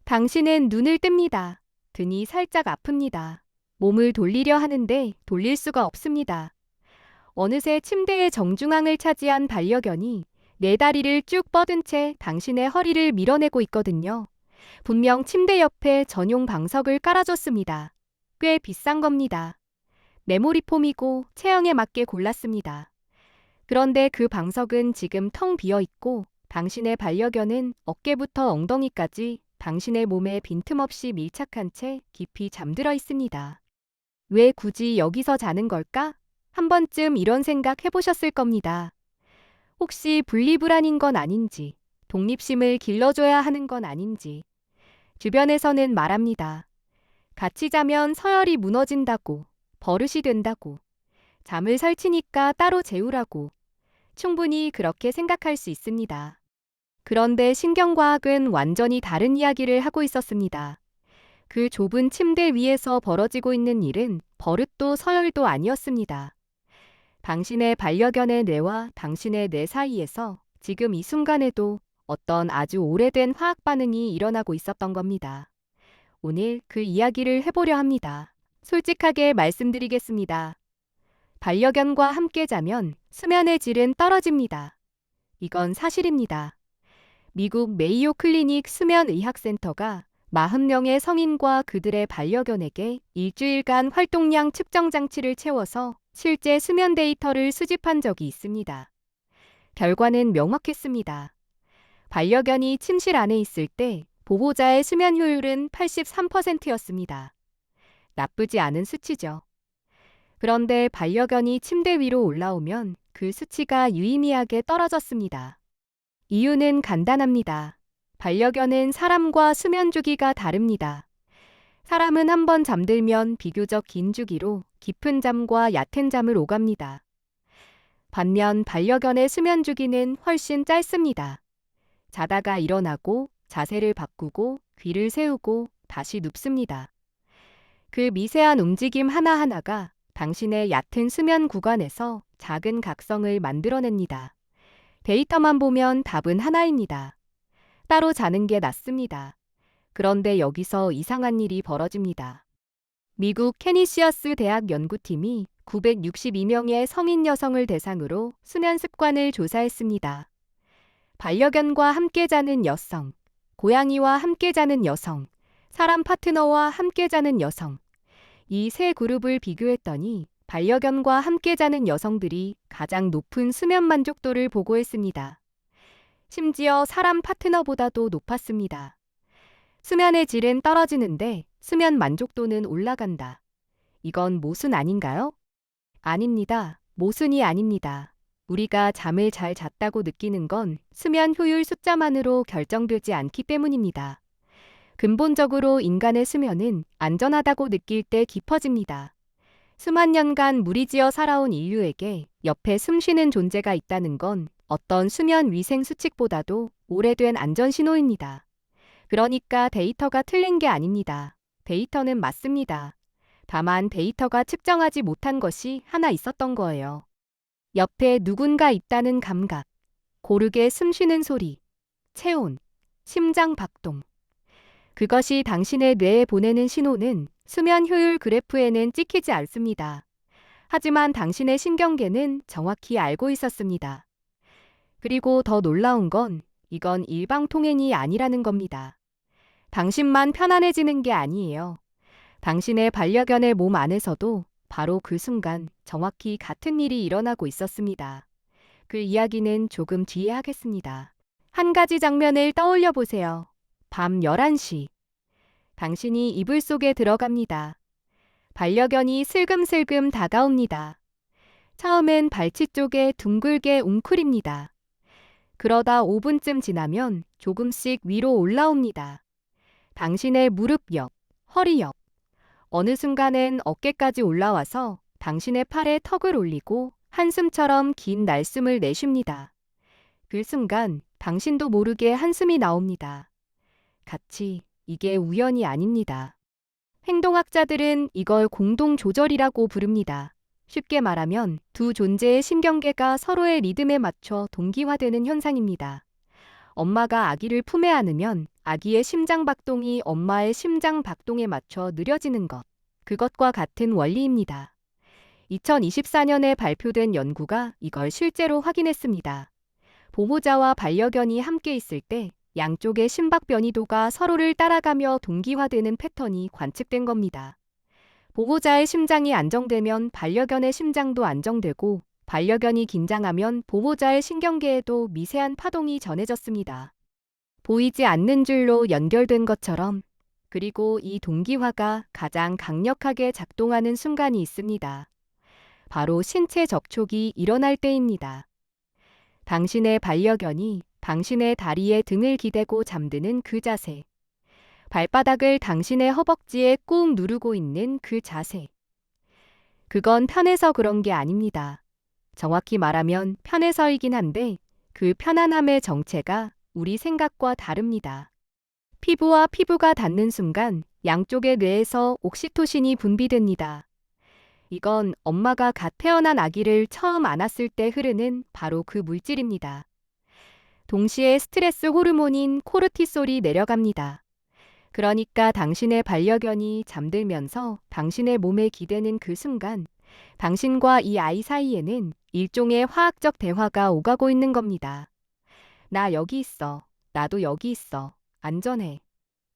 당신은 눈을 뜹니다. 등이 살짝 아픕니다. 몸을 돌리려 하는데 돌릴 수가 없습니다. 어느새 침대의 정중앙을 차지한 반려견이 네 다리를 쭉 뻗은 채 당신의 허리를 밀어내고 있거든요. 분명 침대 옆에 전용 방석을 깔아줬습니다. 꽤 비싼 겁니다. 메모리폼이고 체형에 맞게 골랐습니다. 그런데 그 방석은 지금 텅 비어 있고 당신의 반려견은 어깨부터 엉덩이까지 당신의 몸에 빈틈없이 밀착한 채 깊이 잠들어 있습니다. 왜 굳이 여기서 자는 걸까? 한 번쯤 이런 생각 해보셨을 겁니다. 혹시 분리불안인 건 아닌지, 독립심을 길러줘야 하는 건 아닌지. 주변에서는 말합니다. 같이 자면 서열이 무너진다고, 버릇이 된다고, 잠을 설치니까 따로 재우라고. 충분히 그렇게 생각할 수 있습니다. 그런데 신경과학은 완전히 다른 이야기를 하고 있었습니다. 그 좁은 침대 위에서 벌어지고 있는 일은 버릇도 서열도 아니었습니다. 당신의 반려견의 뇌와 당신의 뇌 사이에서 지금 이 순간에도 어떤 아주 오래된 화학 반응이 일어나고 있었던 겁니다. 오늘 그 이야기를 해보려 합니다. 솔직하게 말씀드리겠습니다. 반려견과 함께 자면 수면의 질은 떨어집니다. 이건 사실입니다. 미국 메이오 클리닉 수면의학센터가 40명의 성인과 그들의 반려견에게 일주일간 활동량 측정 장치를 채워서 실제 수면 데이터를 수집한 적이 있습니다. 결과는 명확했습니다. 반려견이 침실 안에 있을 때 보호자의 수면 효율은 83%였습니다. 나쁘지 않은 수치죠. 그런데 반려견이 침대 위로 올라오면 그 수치가 유의미하게 떨어졌습니다. 이유는 간단합니다. 반려견은 사람과 수면 주기가 다릅니다. 사람은 한번 잠들면 비교적 긴 주기로 깊은 잠과 얕은 잠을 오갑니다. 반면 반려견의 수면 주기는 훨씬 짧습니다. 자다가 일어나고 자세를 바꾸고 귀를 세우고 다시 눕습니다. 그 미세한 움직임 하나하나가 당신의 얕은 수면 구간에서 작은 각성을 만들어냅니다. 데이터만 보면 답은 하나입니다. 따로 자는 게 낫습니다. 그런데 여기서 이상한 일이 벌어집니다. 미국 캐니시어스 대학 연구팀이 962명의 성인 여성을 대상으로 수면 습관을 조사했습니다. 반려견과 함께 자는 여성, 고양이와 함께 자는 여성, 사람 파트너와 함께 자는 여성. 이 세 그룹을 비교했더니 반려견과 함께 자는 여성들이 가장 높은 수면 만족도를 보고했습니다. 심지어 사람 파트너보다도 높았습니다. 수면의 질은 떨어지는데 수면 만족도는 올라간다. 이건 모순 아닌가요? 아닙니다. 모순이 아닙니다. 우리가 잠을 잘 잤다고 느끼는 건 수면 효율 숫자만으로 결정되지 않기 때문입니다. 근본적으로 인간의 수면은 안전하다고 느낄 때 깊어집니다. 수만 년간 무리지어 살아온 인류에게 옆에 숨쉬는 존재가 있다는 건 어떤 수면 위생 수칙보다도 오래된 안전 신호입니다. 그러니까 데이터가 틀린 게 아닙니다. 데이터는 맞습니다. 다만 데이터가 측정하지 못한 것이 하나 있었던 거예요. 옆에 누군가 있다는 감각, 고르게 숨쉬는 소리, 체온, 심장 박동. 그것이 당신의 뇌에 보내는 신호는 수면 효율 그래프에는 찍히지 않습니다. 하지만 당신의 신경계는 정확히 알고 있었습니다. 그리고 더 놀라운 건 이건 일방통행이 아니라는 겁니다. 당신만 편안해지는 게 아니에요. 당신의 반려견의 몸 안에서도 바로 그 순간 정확히 같은 일이 일어나고 있었습니다. 그 이야기는 조금 뒤에 하겠습니다. 한 가지 장면을 떠올려 보세요. 밤 11시. 당신이 이불 속에 들어갑니다. 반려견이 슬금슬금 다가옵니다. 처음엔 발치 쪽에 둥글게 웅크립니다. 그러다 5분쯤 지나면 조금씩 위로 올라옵니다. 당신의 무릎 옆, 허리 옆, 어느 순간엔 어깨까지 올라와서 당신의 팔에 턱을 올리고 한숨처럼 긴 날숨을 내쉽니다. 그 순간 당신도 모르게 한숨이 나옵니다. 같이. 이게 우연이 아닙니다. 행동학자들은 이걸 공동조절이라고 부릅니다. 쉽게 말하면 두 존재의 신경계가 서로의 리듬에 맞춰 동기화되는 현상입니다. 엄마가 아기를 품에 안으면 아기의 심장 박동이 엄마의 심장 박동에 맞춰 느려지는 것. 그것과 같은 원리입니다. 2024년에 발표된 연구가 이걸 실제로 확인했습니다. 보호자와 반려견이 함께 있을 때 양쪽의 심박 변이도가 서로를 따라가며 동기화되는 패턴이 관측된 겁니다. 보호자의 심장이 안정되면 반려견의 심장도 안정되고 반려견이 긴장하면 보호자의 신경계에도 미세한 파동이 전해졌습니다. 보이지 않는 줄로 연결된 것처럼. 그리고 이 동기화가 가장 강력하게 작동하는 순간이 있습니다. 바로 신체 접촉이 일어날 때입니다. 당신의 반려견이 당신의 다리에 등을 기대고 잠드는 그 자세. 발바닥을 당신의 허벅지에 꾹 누르고 있는 그 자세. 그건 편해서 그런 게 아닙니다. 정확히 말하면 편해서이긴 한데 그 편안함의 정체가 우리 생각과 다릅니다. 피부와 피부가 닿는 순간 양쪽의 뇌에서 옥시토신이 분비됩니다. 이건 엄마가 갓 태어난 아기를 처음 안았을 때 흐르는 바로 그 물질입니다. 동시에 스트레스 호르몬인 코르티솔이 내려갑니다. 그러니까 당신의 반려견이 잠들면서 당신의 몸에 기대는 그 순간 당신과 이 아이 사이에는 일종의 화학적 대화가 오가고 있는 겁니다. 나 여기 있어. 나도 여기 있어. 안전해.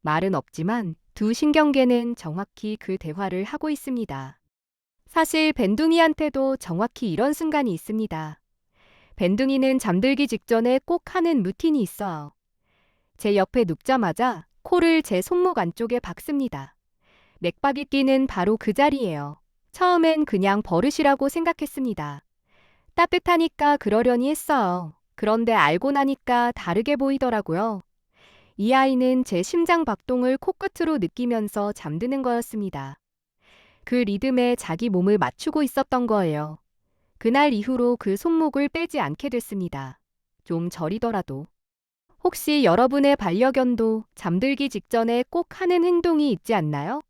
말은 없지만 두 신경계는 정확히 그 대화를 하고 있습니다. 사실 밴둥이한테도 정확히 이런 순간이 있습니다. 밴둥이는 잠들기 직전에 꼭 하는 루틴이 있어요. 제 옆에 눕자마자 코를 제 손목 안쪽에 박습니다. 맥박이 뛰는 바로 그 자리예요. 처음엔 그냥 버릇이라고 생각했습니다. 따뜻하니까 그러려니 했어요. 그런데 알고 나니까 다르게 보이더라고요. 이 아이는 제 심장 박동을 코끝으로 느끼면서 잠드는 거였습니다. 그 리듬에 자기 몸을 맞추고 있었던 거예요. 그날 이후로 그 손목을 빼지 않게 됐습니다. 좀 저리더라도. 혹시 여러분의 반려견도 잠들기 직전에 꼭 하는 행동이 있지 않나요?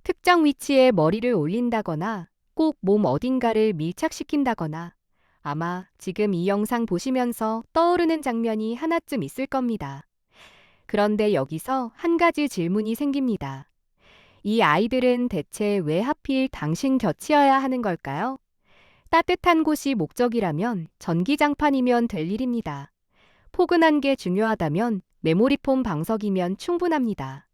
특정 위치에 머리를 올린다거나 꼭 몸 어딘가를 밀착시킨다거나 아마 지금 이 영상 보시면서 떠오르는 장면이 하나쯤 있을 겁니다. 그런데 여기서 한 가지 질문이 생깁니다. 이 아이들은 대체 왜 하필 당신 곁이어야 하는 걸까요? 따뜻한 곳이 목적이라면 전기장판이면 될 일입니다. 포근한 게 중요하다면 메모리폼 방석이면 충분합니다.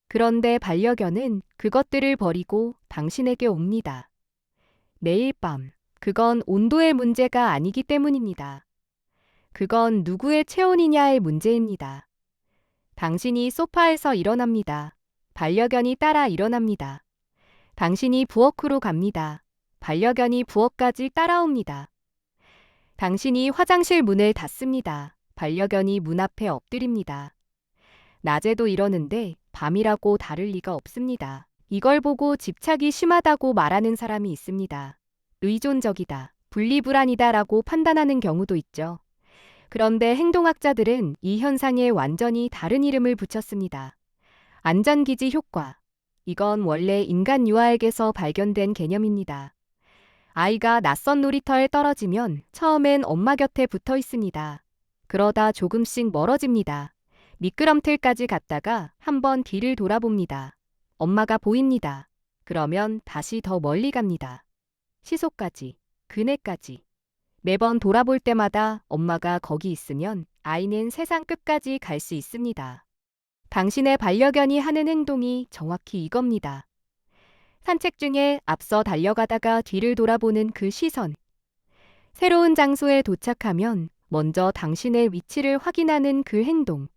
그런데 반려견은 그것들을 버리고 당신에게 옵니다. 매일 밤. 그건 온도의 문제가 아니기 때문입니다. 그건 누구의 체온이냐의 문제입니다. 당신이 소파에서 일어납니다. 반려견이 따라 일어납니다. 당신이 부엌으로 갑니다. 반려견이 부엌까지 따라옵니다. 당신이 화장실 문을 닫습니다. 반려견이 문 앞에 엎드립니다. 낮에도 이러는데 밤이라고 다를 리가 없습니다. 이걸 보고 집착이 심하다고 말하는 사람이 있습니다. 의존적이다, 분리불안이다라고 판단하는 경우도 있죠. 그런데 행동학자들은 이 현상에 완전히 다른 이름을 붙였습니다. 안전기지 효과. 이건 원래 인간 유아에게서 발견된 개념입니다. 아이가 낯선 놀이터에 떨어지면 처음엔 엄마 곁에 붙어 있습니다. 그러다 조금씩 멀어집니다. 미끄럼틀까지 갔다가 한번 뒤를 돌아봅니다. 엄마가 보입니다. 그러면 다시 더 멀리 갑니다. 시소까지, 그네까지. 매번 돌아볼 때마다 엄마가 거기 있으면 아이는 세상 끝까지 갈 수 있습니다. 당신의 반려견이 하는 행동이 정확히 이겁니다. 산책 중에 앞서 달려가다가 뒤를 돌아보는 그 시선. 새로운 장소에 도착하면 먼저 당신의 위치를 확인하는 그 행동.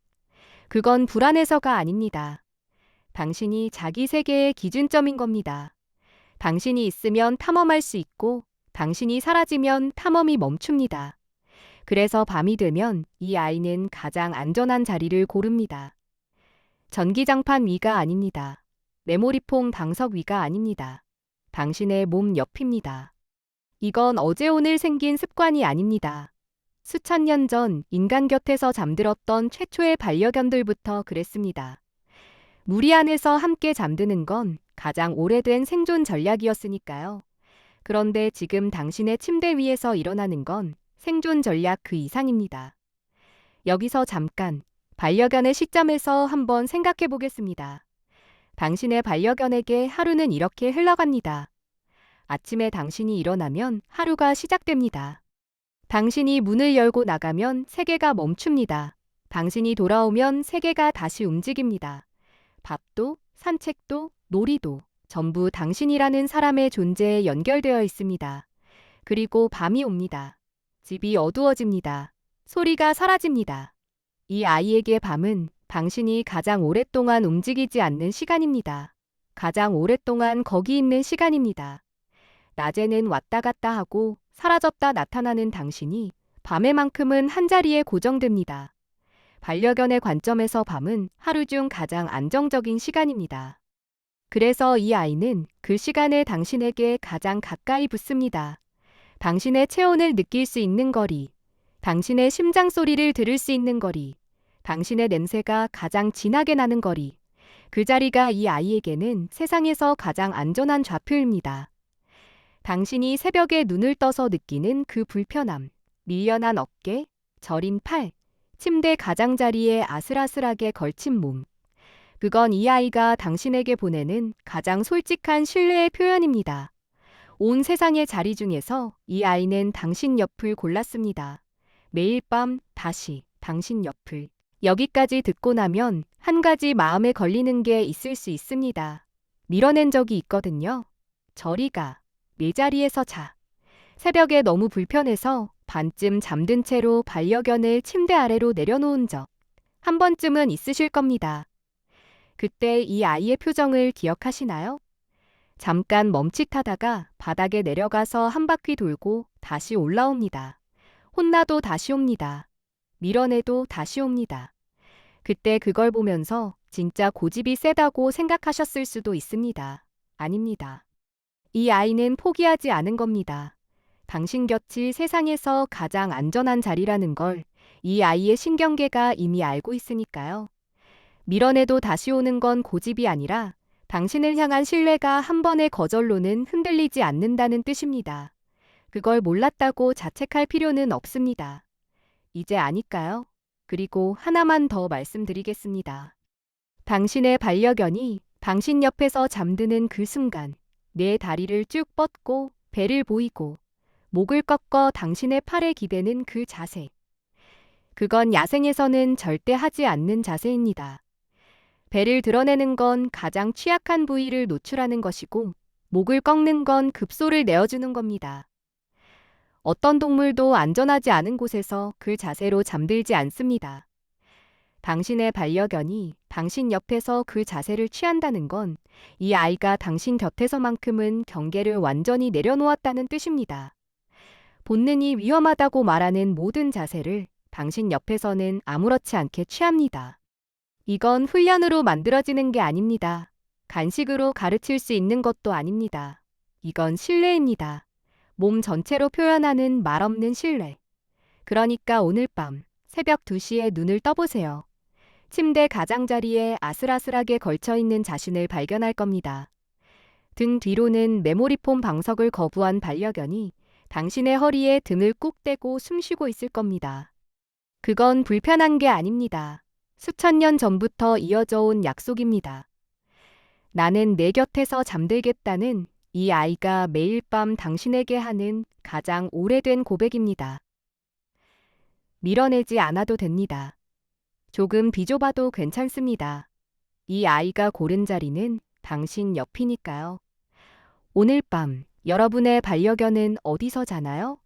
그건 불안해서가 아닙니다. 당신이 자기 세계의 기준점인 겁니다. 당신이 있으면 탐험할 수 있고 당신이 사라지면 탐험이 멈춥니다. 그래서 밤이 되면 이 아이는 가장 안전한 자리를 고릅니다. 전기장판 위가 아닙니다. 메모리폼 방석 위가 아닙니다. 당신의 몸 옆입니다. 이건 어제 오늘 생긴 습관이 아닙니다. 수천 년 전 인간 곁에서 잠들었던 최초의 반려견들부터 그랬습니다. 무리 안에서 함께 잠드는 건 가장 오래된 생존 전략이었으니까요. 그런데 지금 당신의 침대 위에서 일어나는 건 생존 전략 그 이상입니다. 여기서 잠깐 반려견의 시점에서 한번 생각해 보겠습니다. 당신의 반려견에게 하루는 이렇게 흘러갑니다. 아침에 당신이 일어나면 하루가 시작됩니다. 당신이 문을 열고 나가면 세계가 멈춥니다. 당신이 돌아오면 세계가 다시 움직입니다. 밥도, 산책도, 놀이도 전부 당신이라는 사람의 존재에 연결되어 있습니다. 그리고 밤이 옵니다. 집이 어두워집니다. 소리가 사라집니다. 이 아이에게 밤은 당신이 가장 오랫동안 움직이지 않는 시간입니다. 가장 오랫동안 거기 있는 시간입니다. 낮에는 왔다 갔다 하고 사라졌다 나타나는 당신이 밤에만큼은 한자리에 고정됩니다. 반려견의 관점에서 밤은 하루 중 가장 안정적인 시간입니다. 그래서 이 아이는 그 시간에 당신에게 가장 가까이 붙습니다. 당신의 체온을 느낄 수 있는 거리, 당신의 심장 소리를 들을 수 있는 거리, 당신의 냄새가 가장 진하게 나는 거리, 그 자리가 이 아이에게는 세상에서 가장 안전한 좌표입니다. 당신이 새벽에 눈을 떠서 느끼는 그 불편함, 밀려난 어깨, 저린 팔, 침대 가장자리에 아슬아슬하게 걸친 몸. 그건 이 아이가 당신에게 보내는 가장 솔직한 신뢰의 표현입니다. 온 세상의 자리 중에서 이 아이는 당신 옆을 골랐습니다. 매일 밤 다시 당신 옆을. 여기까지 듣고 나면 한 가지 마음에 걸리는 게 있을 수 있습니다. 밀어낸 적이 있거든요. 저리 가. 내 자리에서 자. 새벽에 너무 불편해서 반쯤 잠든 채로 반려견을 침대 아래로 내려놓은 적 한 번쯤은 있으실 겁니다. 그때 이 아이의 표정을 기억하시나요? 잠깐 멈칫하다가 바닥에 내려가서 한 바퀴 돌고 다시 올라옵니다. 혼나도 다시 옵니다. 밀어내도 다시 옵니다. 그때 그걸 보면서 진짜 고집이 세다고 생각하셨을 수도 있습니다. 아닙니다. 이 아이는 포기하지 않은 겁니다. 당신 곁이 세상에서 가장 안전한 자리라는 걸 이 아이의 신경계가 이미 알고 있으니까요. 밀어내도 다시 오는 건 고집이 아니라 당신을 향한 신뢰가 한 번의 거절로는 흔들리지 않는다는 뜻입니다. 그걸 몰랐다고 자책할 필요는 없습니다. 이제 아니까요? 그리고 하나만 더 말씀드리겠습니다. 당신의 반려견이 당신 옆에서 잠드는 그 순간 내 다리를 쭉 뻗고 배를 보이고 목을 꺾어 당신의 팔에 기대는 그 자세. 그건 야생에서는 절대 하지 않는 자세입니다. 배를 드러내는 건 가장 취약한 부위를 노출하는 것이고 목을 꺾는 건 급소를 내어주는 겁니다. 어떤 동물도 안전하지 않은 곳에서 그 자세로 잠들지 않습니다. 당신의 반려견이 당신 옆에서 그 자세를 취한다는 건 이 아이가 당신 곁에서만큼은 경계를 완전히 내려놓았다는 뜻입니다. 본능이 위험하다고 말하는 모든 자세를 당신 옆에서는 아무렇지 않게 취합니다. 이건 훈련으로 만들어지는 게 아닙니다. 간식으로 가르칠 수 있는 것도 아닙니다. 이건 신뢰입니다. 몸 전체로 표현하는 말 없는 신뢰. 그러니까 오늘 밤 새벽 2시에 눈을 떠보세요. 침대 가장자리에 아슬아슬하게 걸쳐있는 자신을 발견할 겁니다. 등 뒤로는 메모리폼 방석을 거부한 반려견이 당신의 허리에 등을 꾹 대고 숨쉬고 있을 겁니다. 그건 불편한 게 아닙니다. 수천 년 전부터 이어져 온 약속입니다. 나는 내 곁에서 잠들겠다는 이 아이가 매일 밤 당신에게 하는 가장 오래된 고백입니다. 밀어내지 않아도 됩니다. 조금 비좁아도 괜찮습니다. 이 아이가 고른 자리는 당신 옆이니까요. 오늘 밤 여러분의 반려견은 어디서 자나요?